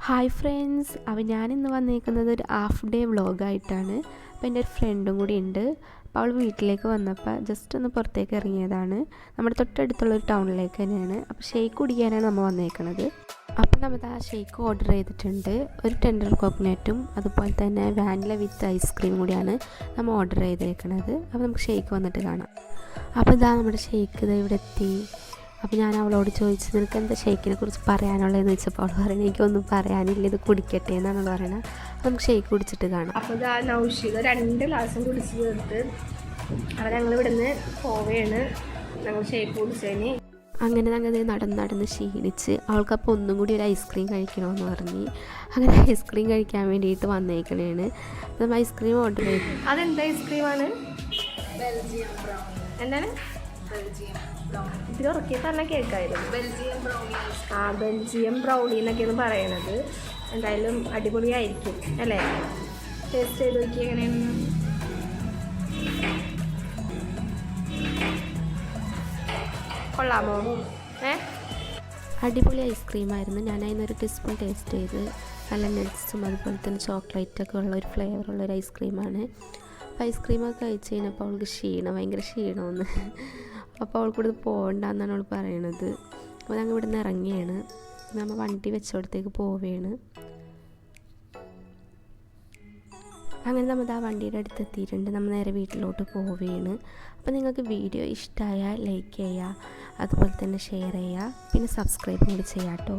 Hi friends, അപ്പോൾ ഞാനിന്ന് വന്നിരിക്കുന്നത് ഒരു ഹാഫ് ഡേ വ്ളോഗായിട്ടാണ്. അപ്പോൾ എൻ്റെ ഒരു ഫ്രണ്ടും കൂടി ഉണ്ട്. അപ്പോൾ അവൾ വീട്ടിലേക്ക് വന്നപ്പോൾ ജസ്റ്റ് ഒന്ന് പുറത്തേക്ക് ഇറങ്ങിയതാണ്. നമ്മുടെ തൊട്ടടുത്തുള്ളൊരു ടൗണിലേക്ക് തന്നെയാണ്. അപ്പോൾ ഷേക്ക് കുടിക്കാനാണ് നമ്മൾ വന്നേക്കുന്നത്. അപ്പോൾ നമ്മൾ ആ ഷേക്ക് ഓർഡർ ചെയ്തിട്ടുണ്ട്. ഒരു ടെൻഡർ കോക്കനട്ടും അതുപോലെ തന്നെ വാനില വിത്ത് ഐസ്ക്രീം കൂടിയാണ് നമ്മൾ ഓർഡർ ചെയ്തേക്കുന്നത്. അപ്പോൾ നമുക്ക് ഷേക്ക് വന്നിട്ട് കാണാം. അപ്പോൾ ഇതാ നമ്മുടെ ഷേക്ക് ഇവിടെ എത്തി. അപ്പോൾ ഞാൻ അവളോട് ചോദിച്ചു, നിനക്ക് എന്താ ഷേക്കിനെ കുറിച്ച് പറയാനുള്ളതെന്ന് ചോദിച്ചപ്പോൾ അവൾ പറയുന്നത് എനിക്കൊന്നും പറയാനില്ല, ഇത് കുടിക്കട്ടെ എന്നാണ് പറയുന്നത്. നമുക്ക് ഷേക്ക് കുടിച്ചിട്ട് കാണാം. അപ്പോൾ ഇതാ നൗഷീദ 2 ഗ്ലാസും കുടിച്ച് തീർത്ത് അപ്പോൾ ഞങ്ങൾ ഇവിടുന്ന് പോവുകയാണ്. ഞങ്ങൾ ഷേക്ക് കുടിച്ചതിന് അങ്ങനെ ഞങ്ങൾ നടന്ന് ക്ഷീണിച്ച് അവൾക്കപ്പോൾ ഒന്നും കൂടി ഒരു ഐസ്ക്രീം കഴിക്കണമെന്ന് പറഞ്ഞ് അങ്ങനെ ഐസ്ക്രീം കഴിക്കാൻ വേണ്ടിയിട്ട് വന്നേക്കണേണ്. നമ്മൾ ഐസ്ക്രീം ഓർഡർ ചെയ്തു. അതെന്താ ഐസ്ക്രീമാണ്? എന്താണ് ഇതിൽ ഉറക്കി പറഞ്ഞാൽ കേൾക്കായിരുന്നു. ബെൽജിയം ബ്രൗണി എന്നൊക്കെയാണ് പറയണത്. എന്തായാലും അടിപൊളിയായിരിക്കും അല്ലേ? ടേസ്റ്റ് ചെയ്ത് നോക്കി എങ്ങനെയാണ്. കൊള്ളാമോ? അടിപൊളി ഐസ്ക്രീമായിരുന്നു. ഞാൻ അതിനൊരു ടീസ്പൂൺ ടേസ്റ്റ് ചെയ്ത് നല്ല നട്ട്സും അതുപോലെ തന്നെ ചോക്ലേറ്റൊക്കെ ഉള്ള ഒരു ഫ്ലേവറുള്ളൊരു ഐസ്ക്രീമാണ്. അപ്പോൾ ഐസ്ക്രീമൊക്കെ കഴിച്ച് കഴിഞ്ഞപ്പോൾ അവൾക്ക് ഭയങ്കര ക്ഷീണമെന്ന്. അപ്പോൾ അവൾക്കൂടെ പോകണ്ടെന്നാണ് അവൾ പറയണത്. അപ്പോൾ ഞങ്ങൾ ഇവിടെ നിന്ന് ഇറങ്ങിയാണ്. നമ്മൾ വണ്ടി വെച്ചോടത്തേക്ക് പോവുകയാണ്. അങ്ങനെ നമ്മൾ ആ വണ്ടിയുടെ അടുത്ത് എത്തിയിട്ടുണ്ട്. നമ്മൾ നേരെ വീട്ടിലോട്ട് പോവുകയാണ്. അപ്പോൾ നിങ്ങൾക്ക് വീഡിയോ ഇഷ്ടമായാൽ ലൈക്ക് ചെയ്യുക, അതുപോലെ തന്നെ ഷെയർ ചെയ്യുക, പിന്നെ സബ്സ്ക്രൈബ് കൂടി ചെയ്യാം കേട്ടോ.